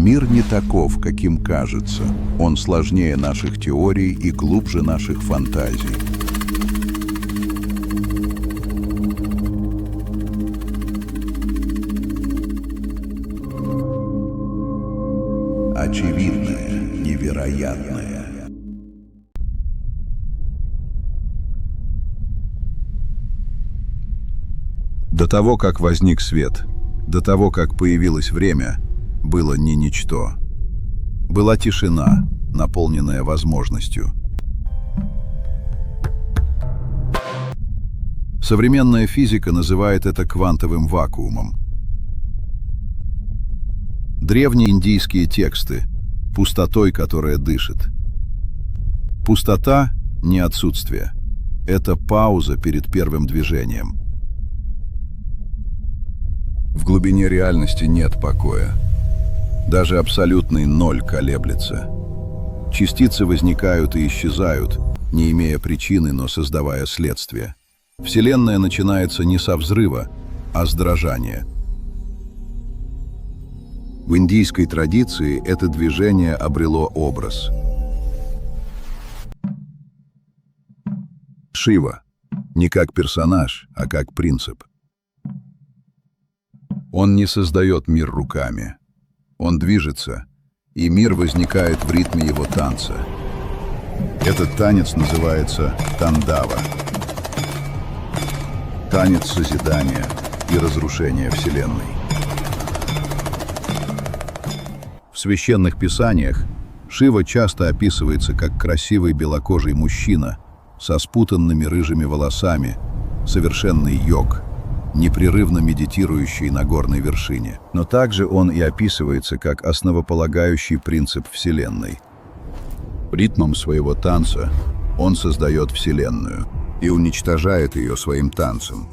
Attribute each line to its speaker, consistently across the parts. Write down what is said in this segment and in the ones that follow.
Speaker 1: Мир не таков, каким кажется. Он сложнее наших теорий и глубже наших фантазий. Очевидное, невероятное. До того, как возник свет, до того, как появилось время, было не ничто. Была тишина, наполненная возможностью. Современная физика называет это квантовым вакуумом. Древние индийские тексты — пустотой, которая дышит. Пустота — не отсутствие. Это пауза перед первым движением. В глубине реальности нет покоя. Даже абсолютный ноль колеблется. Частицы возникают и исчезают, не имея причины, но создавая следствие. Вселенная начинается не со взрыва, а с дрожания. В индийской традиции это движение обрело образ. Шива не как персонаж, а как принцип. Он не создает мир руками. Он движется, и мир возникает в ритме его танца. Этот танец называется тандава. Танец созидания и разрушения Вселенной. В священных писаниях Шива часто описывается как красивый белокожий мужчина со спутанными рыжими волосами, совершенный йог, непрерывно медитирующий на горной вершине. Но также он и описывается как основополагающий принцип Вселенной. Ритмом своего танца он создает Вселенную и уничтожает ее своим танцем.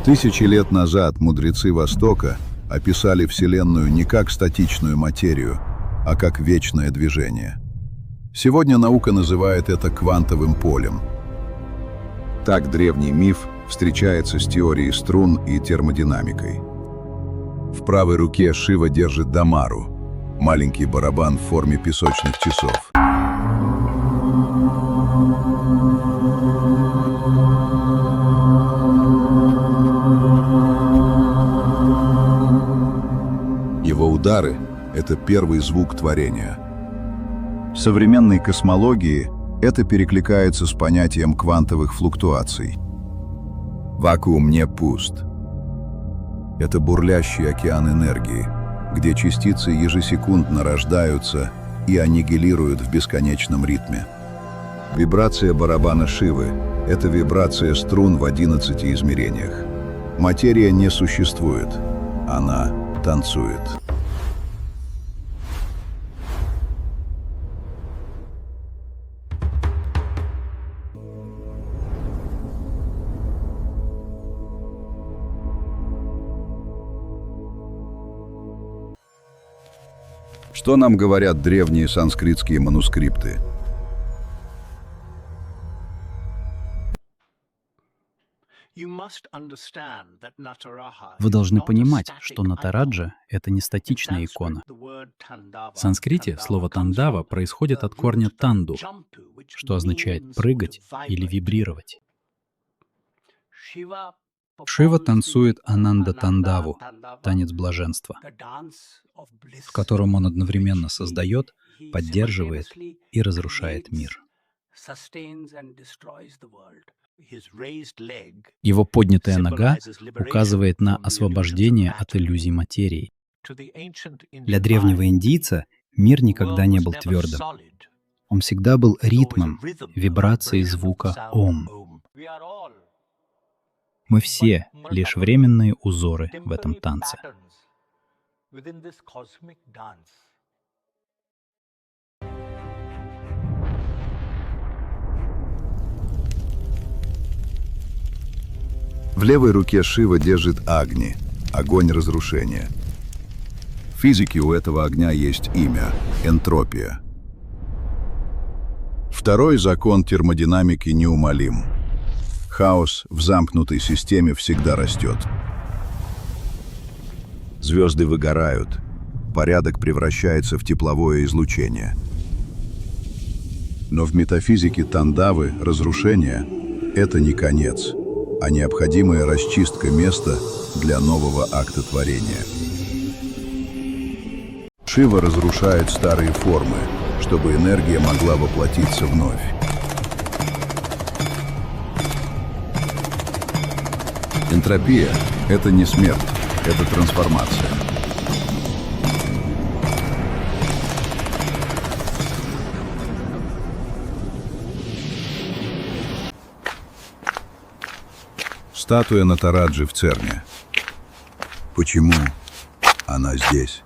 Speaker 1: Тысячи лет назад мудрецы Востока описали Вселенную не как статичную материю, а как вечное движение. Сегодня наука называет это квантовым полем. Так древний миф встречается с теорией струн и термодинамикой. В правой руке Шива держит дамару, маленький барабан в форме песочных часов. Его удары — это первый звук творения. В современной космологии это перекликается с понятием квантовых флуктуаций. Вакуум не пуст. Это бурлящий океан энергии, где частицы ежесекундно рождаются и аннигилируют в бесконечном ритме. Вибрация барабана Шивы — это вибрация струн в 11 измерениях. Материя не существует, она танцует. Что нам говорят древние санскритские манускрипты?
Speaker 2: Вы должны понимать, что Натараджа — это не статичная икона. В санскрите слово «тандава» происходит от корня «танду», что означает «прыгать» или «вибрировать». Шива танцует Ананда-тандаву, танец блаженства, в котором он одновременно создает, поддерживает и разрушает мир. Его поднятая нога указывает на освобождение от иллюзий материи. Для древнего индийца мир никогда не был твердым. Он всегда был ритмом, вибрацией звука «Ом». Мы все лишь временные узоры в этом танце.
Speaker 1: В левой руке Шива держит Агни, огонь разрушения. В физике у этого огня есть имя — энтропия. Второй закон термодинамики неумолим. Хаос в замкнутой системе всегда растет. Звезды выгорают, порядок превращается в тепловое излучение. Но в метафизике Тандавы разрушение — это не конец, а необходимая расчистка места для нового акта творения. Шива разрушает старые формы, чтобы энергия могла воплотиться вновь. Энтропия — это не смерть, это трансформация. Статуя Натараджи в Церне. Почему она здесь?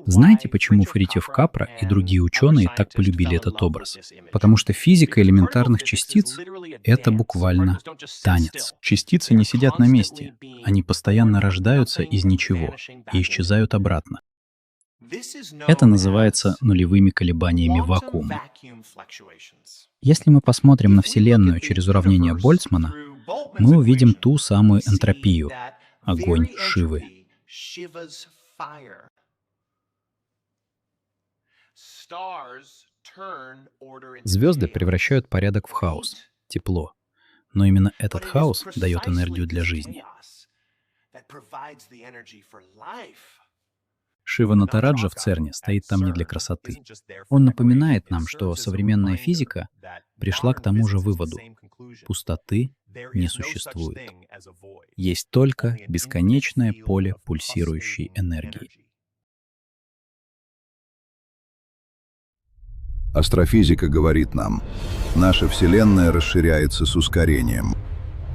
Speaker 2: Знаете, почему Фритьёф Капра и другие ученые так полюбили этот образ? Потому что физика элементарных частиц — это буквально танец. Частицы не сидят на месте, они постоянно рождаются из ничего и исчезают обратно. Это называется нулевыми колебаниями вакуума. Если мы посмотрим на Вселенную через уравнение Больцмана, мы увидим ту самую энтропию — огонь Шивы. Звезды превращают порядок в хаос, тепло. Но именно этот хаос дает энергию для жизни. Шива Натараджа в Церне стоит там не для красоты. Он напоминает нам, что современная физика пришла к тому же выводу: пустоты не существует. Есть только бесконечное поле пульсирующей энергии.
Speaker 1: Астрофизика говорит нам, наша Вселенная расширяется с ускорением.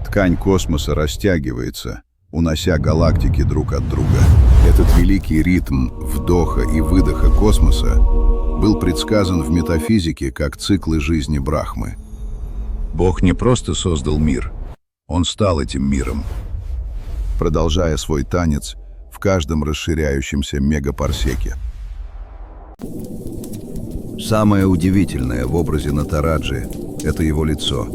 Speaker 1: Ткань космоса растягивается, унося галактики друг от друга. Этот великий ритм вдоха и выдоха космоса был предсказан в метафизике как циклы жизни Брахмы. Бог не просто создал мир, Он стал этим миром, продолжая свой танец в каждом расширяющемся мегапарсеке. Самое удивительное в образе Натараджи — это его лицо.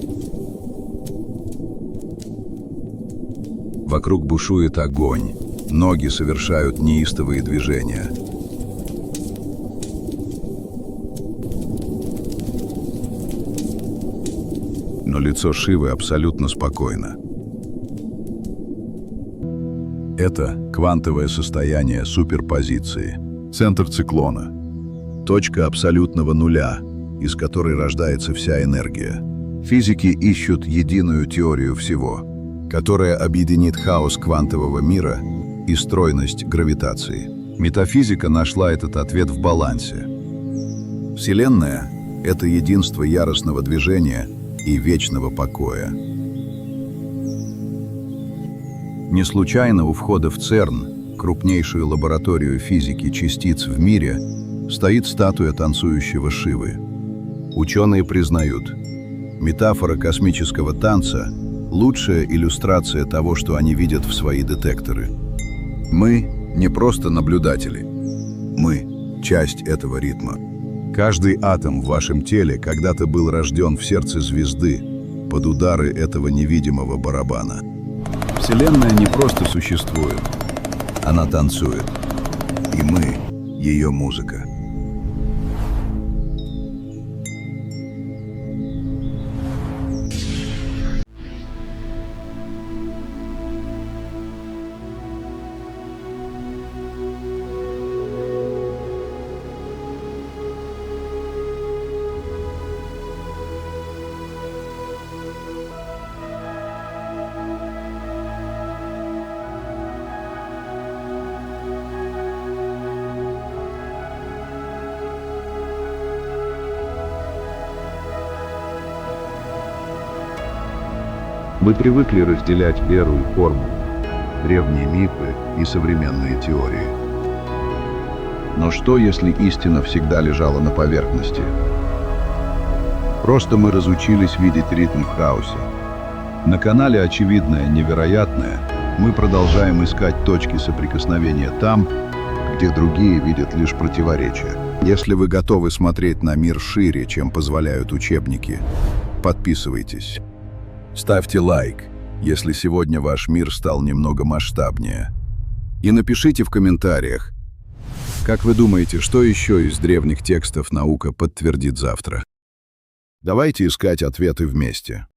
Speaker 1: Вокруг бушует огонь, ноги совершают неистовые движения. Но лицо Шивы абсолютно спокойно. Это квантовое состояние суперпозиции, центр циклона. Точка абсолютного нуля, из которой рождается вся энергия. Физики ищут единую теорию всего, которая объединит хаос квантового мира и стройность гравитации. Метафизика нашла этот ответ в балансе. Вселенная — это единство яростного движения и вечного покоя. Не случайно у входа в ЦЕРН, крупнейшую лабораторию физики частиц в мире, стоит статуя танцующего Шивы. Ученые признают, метафора космического танца — лучшая иллюстрация того, что они видят в свои детекторы. Мы не просто наблюдатели. Мы — часть этого ритма. Каждый атом в вашем теле когда-то был рожден в сердце звезды под удары этого невидимого барабана. Вселенная не просто существует, она танцует. И мы — ее музыка. Вы привыкли разделять веру и форму, древние мифы и современные теории. Но что, если истина всегда лежала на поверхности? Просто мы разучились видеть ритм в хаосе. На канале «Очевидное невероятное» мы продолжаем искать точки соприкосновения там, где другие видят лишь противоречия. Если вы готовы смотреть на мир шире, чем позволяют учебники, подписывайтесь. Ставьте лайк, если сегодня ваш мир стал немного масштабнее. И напишите в комментариях, как вы думаете, что еще из древних текстов наука подтвердит завтра? Давайте искать ответы вместе.